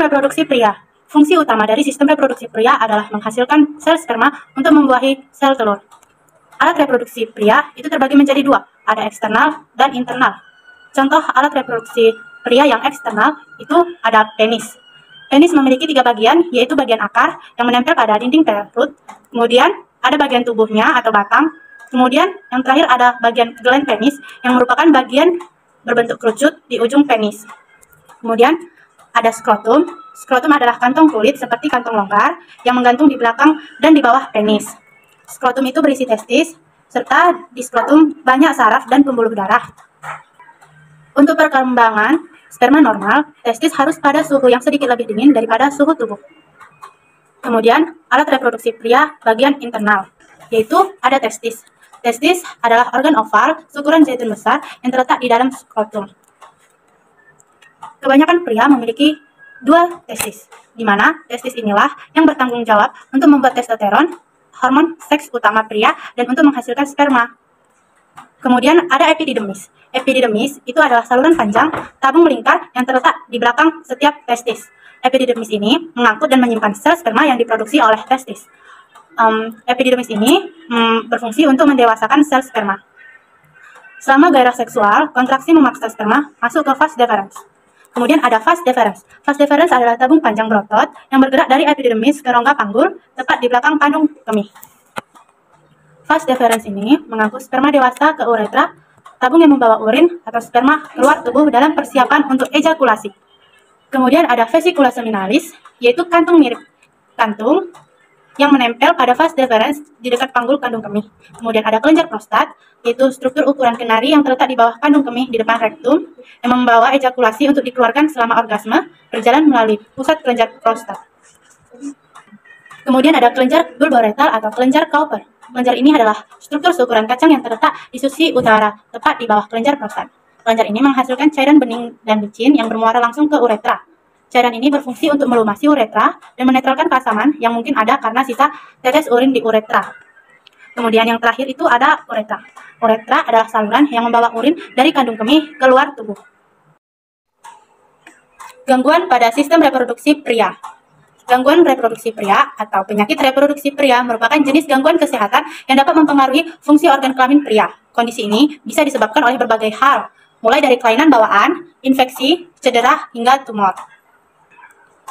reproduksi pria. Fungsi utama dari sistem reproduksi pria adalah menghasilkan sel sperma untuk membuahi sel telur. Alat reproduksi pria itu terbagi menjadi dua, ada eksternal dan internal. Contoh alat reproduksi pria yang eksternal itu ada penis. Penis memiliki 3 bagian, yaitu bagian akar yang menempel pada dinding perut, kemudian ada bagian tubuhnya atau batang, kemudian yang terakhir ada bagian gland penis yang merupakan bagian berbentuk kerucut di ujung penis. Kemudian ada skrotum. Skrotum adalah kantong kulit seperti kantong longgar yang menggantung di belakang dan di bawah penis. Skrotum itu berisi testis, serta di skrotum banyak saraf dan pembuluh darah. Untuk perkembangan sperma normal, testis harus pada suhu yang sedikit lebih dingin daripada suhu tubuh. Kemudian, alat reproduksi pria bagian internal, yaitu ada testis. Testis adalah organ oval seukuran zaitun besar yang terletak di dalam skrotum. Kebanyakan pria memiliki 2 testis, di mana testis inilah yang bertanggung jawab untuk membuat testosteron, hormon seks utama pria, dan untuk menghasilkan sperma. Kemudian ada epididymis. Epididymis itu adalah saluran panjang tabung melingkar yang terletak di belakang setiap testis. Epididymis ini mengangkut dan menyimpan sel sperma yang diproduksi oleh testis. Epididymis ini berfungsi untuk mendewasakan sel sperma. Selama gairah seksual, kontraksi memaksa sperma masuk ke vas deferens. Kemudian ada vas deferens. Vas deferens adalah tabung panjang berotot yang bergerak dari epididymis ke rongga panggul, tepat di belakang kandung kemih. Vas deferens ini mengangkut sperma dewasa ke uretra, tabung yang membawa urin atau sperma keluar tubuh dalam persiapan untuk ejakulasi. Kemudian ada vesicula seminalis, yaitu kantung mirip kantung yang menempel pada vas deferens di dekat panggul kandung kemih. Kemudian ada kelenjar prostat, yaitu struktur ukuran kenari yang terletak di bawah kandung kemih di depan rektum, yang membawa ejakulasi untuk dikeluarkan selama orgasme, berjalan melalui pusat kelenjar prostat. Kemudian ada kelenjar bulboretal atau kelenjar Cowper. Kelenjar ini adalah struktur seukuran kacang yang terletak di sisi utara, tepat di bawah kelenjar prostat. Kelenjar ini menghasilkan cairan bening dan licin yang bermuara langsung ke uretra. Cairan ini berfungsi untuk melumasi uretra dan menetralkan keasaman yang mungkin ada karena sisa tetes urin di uretra. Kemudian yang terakhir itu ada uretra. Uretra adalah saluran yang membawa urin dari kandung kemih keluar tubuh. Gangguan pada sistem reproduksi pria. Gangguan reproduksi pria atau penyakit reproduksi pria merupakan jenis gangguan kesehatan yang dapat mempengaruhi fungsi organ kelamin pria. Kondisi ini bisa disebabkan oleh berbagai hal, mulai dari kelainan bawaan, infeksi, cedera, hingga tumor.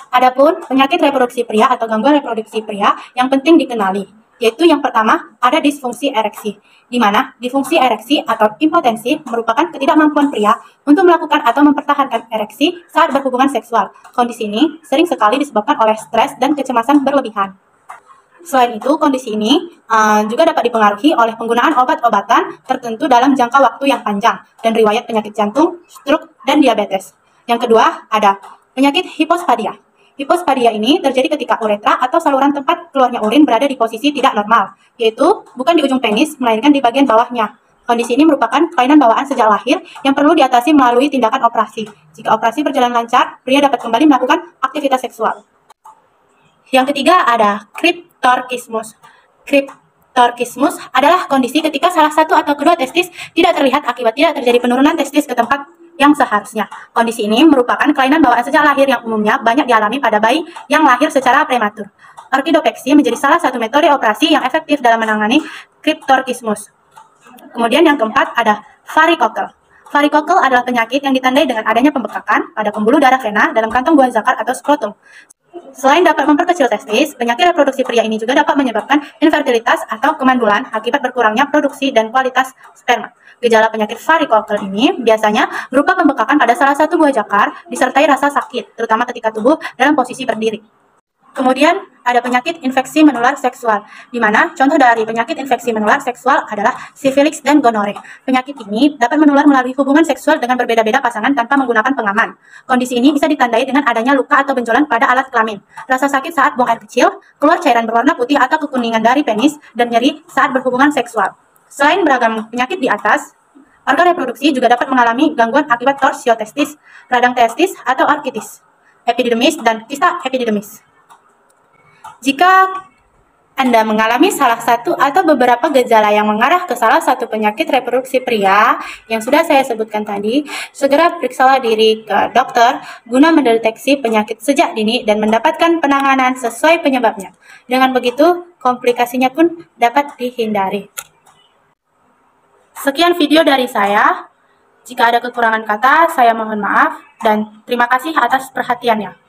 Adapun penyakit reproduksi pria atau gangguan reproduksi pria yang penting dikenali, yaitu yang pertama ada disfungsi ereksi, di mana disfungsi ereksi atau impotensi merupakan ketidakmampuan pria untuk melakukan atau mempertahankan ereksi saat berhubungan seksual. Kondisi ini sering sekali disebabkan oleh stres dan kecemasan berlebihan. Selain itu, kondisi ini juga dapat dipengaruhi oleh penggunaan obat-obatan tertentu dalam jangka waktu yang panjang dan riwayat penyakit jantung, stroke, dan diabetes. Yang kedua ada penyakit hipospadia. Hipospadia ini terjadi ketika uretra atau saluran tempat keluarnya urin berada di posisi tidak normal, yaitu bukan di ujung penis, melainkan di bagian bawahnya. Kondisi ini merupakan kelainan bawaan sejak lahir yang perlu diatasi melalui tindakan operasi. Jika operasi berjalan lancar, pria dapat kembali melakukan aktivitas seksual. Yang ketiga ada kriptorkismus. Kriptorkismus adalah kondisi ketika salah satu atau kedua testis tidak terlihat akibat tidak terjadi penurunan testis ke tempat yang seharusnya. Kondisi ini merupakan kelainan bawaan sejak lahir yang umumnya banyak dialami pada bayi yang lahir secara prematur. Orkidopeksi menjadi salah satu metode operasi yang efektif dalam menangani kriptorkismus. Kemudian yang keempat ada varikokel. Varikokel adalah penyakit yang ditandai dengan adanya pembekakan pada pembuluh darah vena dalam kantong buah zakar atau skrotum. Selain dapat memperkecil testis, penyakit reproduksi pria ini juga dapat menyebabkan infertilitas atau kemandulan akibat berkurangnya produksi dan kualitas sperma. Gejala penyakit varikokel ini biasanya berupa pembekakan pada salah satu buah zakar disertai rasa sakit, terutama ketika tubuh dalam posisi berdiri. Kemudian ada penyakit infeksi menular seksual, di mana contoh dari penyakit infeksi menular seksual adalah sifilis dan gonore. Penyakit ini dapat menular melalui hubungan seksual dengan berbeda-beda pasangan tanpa menggunakan pengaman. Kondisi ini bisa ditandai dengan adanya luka atau benjolan pada alat kelamin, rasa sakit saat buang air kecil, keluar cairan berwarna putih atau kekuningan dari penis, dan nyeri saat berhubungan seksual. Selain beragam penyakit di atas, organ reproduksi juga dapat mengalami gangguan akibat torsiotestis, radang testis, atau orkitis, epididymis, dan kista epididymis. Jika Anda mengalami salah satu atau beberapa gejala yang mengarah ke salah satu penyakit reproduksi pria yang sudah saya sebutkan tadi, segera periksalah diri ke dokter guna mendeteksi penyakit sejak dini dan mendapatkan penanganan sesuai penyebabnya. Dengan begitu, komplikasinya pun dapat dihindari. Sekian video dari saya. Jika ada kekurangan kata, saya mohon maaf dan terima kasih atas perhatiannya.